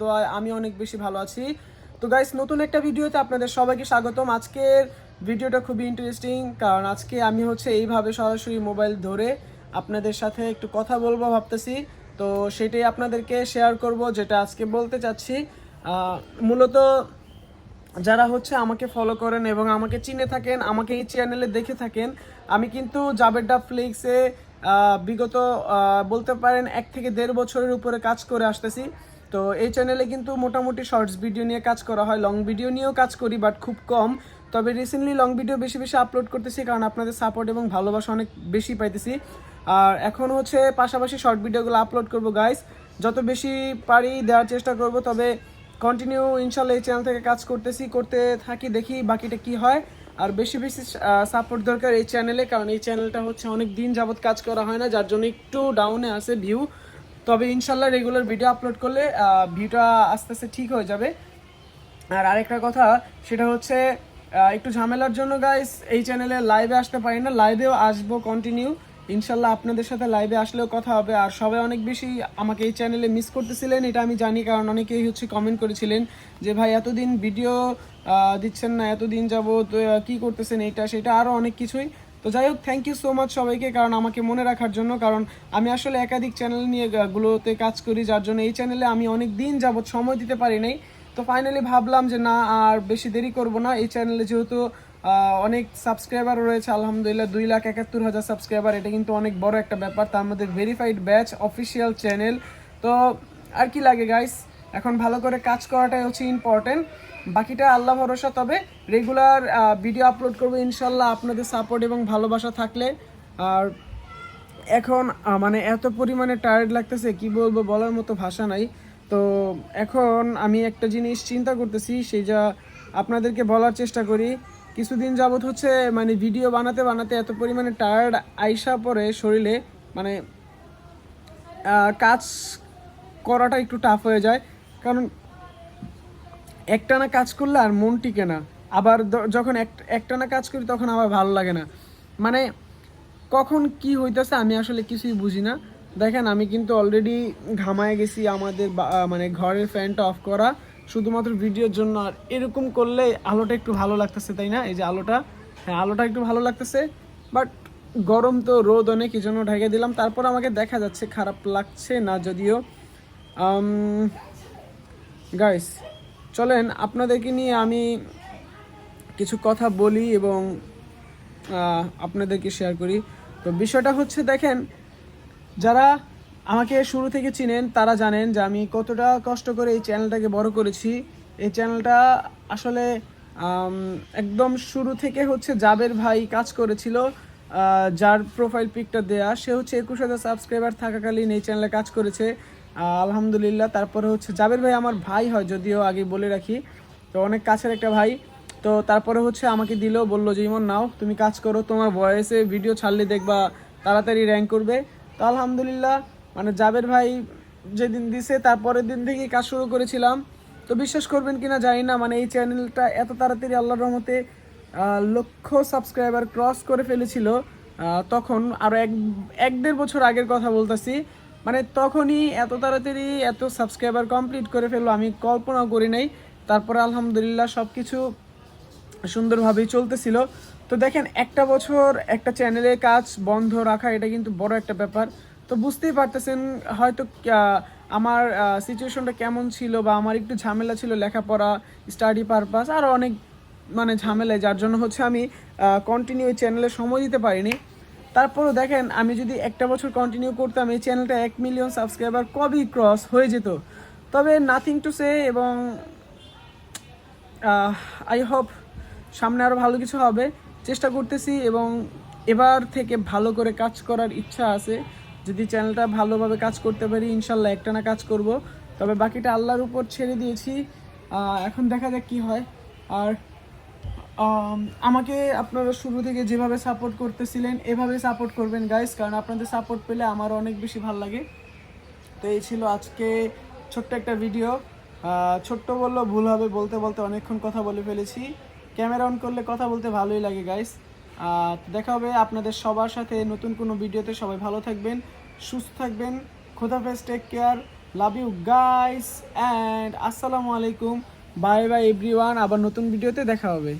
দোয়ায় আমি অনেক বেশি ভালো আছি। তো গাইস, নতুন একটা ভিডিওতে আপনাদের সবাইকে স্বাগতম। আজকের ভিডিওটা খুবই ইন্টারেস্টিং, কারণ আজকে আমি এইভাবে সরাসরি মোবাইল ধরে আপনাদের সাথে একটু কথা বলবো ভাবতেছি। তো সেটাই আপনাদেরকে শেয়ার করব, যেটা আজকে বলতে চাচ্ছি। মূলত যারা আমাকে ফলো করেন এবং আমাকে চিনে থাকেন, আমাকে এই চ্যানেলে দেখে থাকেন, আমি কিন্তু জাবেদা ফ্লিক্সে বিগত বলতে পারেন 1 থেকে 1.5 বছরের উপরে কাজ করে আসতেছি। তো এই চ্যানেলে কিন্তু মোটামুটি শর্টস ভিডিও নিয়ে কাজ করা হয়, লং ভিডিও নিয়েও কাজ করি, বাট খুব কম। তবে রিসেন্টলি লং ভিডিও বেশি বেশি আপলোড করতেছি, কারণ আপনাদের সাপোর্ট এবং ভালোবাসা অনেক বেশি পাইতেছি। আর এখন পাশাপাশি শর্ট ভিডিওগুলো আপলোড করব গাইস, যত বেশি পারি দেওয়ার চেষ্টা করব। তবে কন্টিনিউ ইনশাল্লাহ এই চ্যানেল থেকে কাজ করতে থাকি, দেখি বাকিটা কি হয়। আর বেশি বেশি সাপোর্ট দরকার এই চ্যানেলে, কারণ এই চ্যানেলটা অনেক দিন যাবত কাজ করা হয় না, যার জন্য একটু ডাউনে আছে ভিউ। তবে ইনশাল্লাহ রেগুলার ভিডিও আপলোড করলে ভিউটা আস্তে আস্তে ঠিক হয়ে যাবে। আর আরেকটা কথা, সেটা একটু ঝামেলার জন্য গাইস এই চ্যানেলে লাইভে আসতে পারি না। লাইভেও আসবো কন্টিনিউ ইনশাল্লাহ, আপনাদের সাথে লাইভে আসলেও কথা হবে। আর সবাই অনেক বেশি আমাকে এই চ্যানেলে মিস করতেছিলেন, এটা আমি জানি, কারণ অনেকেই কমেন্ট করেছিলেন যে ভাই এতদিন ভিডিও দিচ্ছেন না, এতদিন যাবত কি করতেছেন, এটা সেটা আরও অনেক কিছুই। তো যাই হোক, থ্যাংক ইউ সো মাচ সবাইকে, কারণ আমাকে মনে রাখার জন্য। কারণ আমি আসলে একাধিক চ্যানেল নিয়ে গুলোতে কাজ করি, যার জন্য এই চ্যানেলে আমি অনেক দিন যাবত সময় দিতে পারি নাই। তো ফাইনালি ভাবলাম যে না, আর বেশি দেরি করব না। এই চ্যানেলে যেহেতু অনেক সাবস্ক্রাইবার রয়েছে, আলহামদুলিল্লাহ 2,71,000 সাবস্ক্রাইবার, এটা কিন্তু অনেক বড় একটা ব্যাপার। তার মধ্যে ভেরিফাইড ব্যাচ, অফিসিয়াল চ্যানেল। তো আর কি লাগে গাইস, এখন ভালো করে কাজ করাটাই ইম্পর্টেন্ট, বাকিটা আল্লাহ ভরসা। তবে রেগুলার ভিডিও আপলোড করবো ইনশাল্লাহ, আপনাদের সাপোর্ট এবং ভালোবাসা থাকলে। আর এখন মানে এত পরিমাণে টায়ার্ড লাগতেছে, কি বলবো, বলার মতো ভাষা নাই। তো এখন আমি একটা জিনিস চিন্তা করতেছি, সেই যা আপনাদেরকে বলার চেষ্টা করি। কিছুদিন যাবত মানে ভিডিও বানাতে বানাতে এত পরিমাণে টায়ার্ড আইসা পড়ে শরীরে, মানে কাজ করাটা একটু টাফ হয়ে যায়। কারণ একটানা কাজ করলে আর মন টিকে না, আবার যখন একটানা কাজ করি তখন আবার ভালো লাগে না। মানে কখন কি হইতেছে আমি আসলে কিছুই বুঝি না। দেখেন, আমি কিন্তু অলরেডি ঘামায় গেছি, আমাদের মানে ঘরের ফ্যানটা অফ করা শুধুমাত্র ভিডিওর জন্য। আর এরকম করলে আলোটা একটু ভালো লাগতেছে, তাই না? এই যে আলোটা, হ্যাঁ আলোটা একটু ভালো লাগতেছে, বাট গরম তো, রোদ অনেক, এই জন্য ঢেকে দিলাম। তারপর আমাকে দেখা যাচ্ছে খারাপ লাগছে না যদিও। গাইস, চলেন আপনাদেরকে নিয়ে আমি কিছু কথা বলি এবং আপনাদেরকে শেয়ার করি। তো বিষয়টা দেখেন, যারা আমাকে শুরু থেকে চিনেন তারা জানেন যে আমি কতটা কষ্ট করে এই চ্যানেলটাকে বড় করেছি। এই চ্যানেলটা আসলে একদম শুরু থেকে জাবের ভাই কাজ করেছিল, যার প্রোফাইল পিকটা দেয়া, সে 21,000 সাবস্ক্রাইবার থাকাকালীন এই চ্যানেলে কাজ করেছে, আলহামদুলিল্লাহ। তারপরে জাবের ভাই আমার ভাই হয়, যদিও আগে বলে রাখি, তো অনেক কাছের একটা ভাই। তো তারপরে আমাকে দিলেও বললো যে ইমন নাও, তুমি কাজ করো, তোমার ভয়েসে ভিডিও ছাড়লে দেখবা তাড়াতাড়ি র্যাঙ্ক করবে। তো আলহামদুলিল্লাহ, মানে জাবের ভাই যেদিন দিছে তারপরের দিন থেকেই কাজ শুরু করেছিলাম। তো বিশ্বাস করবেন কিনা জানি না, মানে এই চ্যানেলটা এত তাড়াতাড়ি আল্লাহর রহমতে 1,00,000 সাবস্ক্রাইবার ক্রস করে ফেলেছিল। তখন আরও 1-1.5 বছর আগের কথা বলতেছি, মানে তখনই এত তাড়াতাড়ি এত সাবস্ক্রাইবার কমপ্লিট করে ফেললো আমি কল্পনাও করি নাই। তারপরে আলহামদুলিল্লাহ সব কিছু সুন্দরভাবেই চলতেছিল। তো দেখেন, একটা বছর একটা চ্যানেলে কাজ বন্ধ রাখা, এটা কিন্তু বড় একটা ব্যাপার। তো বুঝতেই পারতেছেন হয়তো আমার সিচুয়েশনটা কেমন ছিল, বা আমার একটু ঝামেলা ছিল, লেখাপড়া, স্টাডি পারপাস, আরও অনেক মানে ঝামেলায়, যার জন্য আমি কন্টিনিউ এই চ্যানেলে সময় দিতে পারিনি। তারপরও দেখেন, আমি যদি একটা বছর কন্টিনিউ করতাম, এই চ্যানেলটা 1 মিলিয়ন সাবস্ক্রাইবার কবেই ক্রস হয়ে যেত। তবে নাথিং টু সে, এবং আই হোপ সামনে আরও ভালো কিছু হবে, চেষ্টা করতেছি। এবং এবার থেকে ভালো করে কাজ করার ইচ্ছা আছে। যদি চ্যানেলটা ভালোভাবে কাজ করতে পারি ইনশাল্লাহ একটানা কাজ করব। তবে বাকিটা আল্লাহর উপর ছেড়ে দিয়েছি, এখন দেখা যাক কী হয়। আর আমাকে আপনারা শুরু থেকে যেভাবে সাপোর্ট করতেছিলেন এভাবে সাপোর্ট করবেন গাইস, কারণ আপনাদের সাপোর্ট পেলে আমার অনেক বেশি ভালো লাগে। তো এই ছিল আজকে ছোট্ট একটা ভিডিও। ছোট্ট বললেও ভুল হবে, বলতে বলতে অনেকক্ষণ কথা বলে ফেলেছি। ক্যামেরা অন করলে কথা বলতে ভালোই লাগে গাইস। দেখা হবে আপনাদের সবার সাথে নতুন কোনো ভিডিওতে। সবাই ভালো থাকবেন, সুস্থ থাকবেন, খোদাফেজ, take care. Love you guys and আসসালামু আলাইকুম, বাই বাই এভরিওয়ান। আবার নতুন ভিডিওতে দেখা হবে।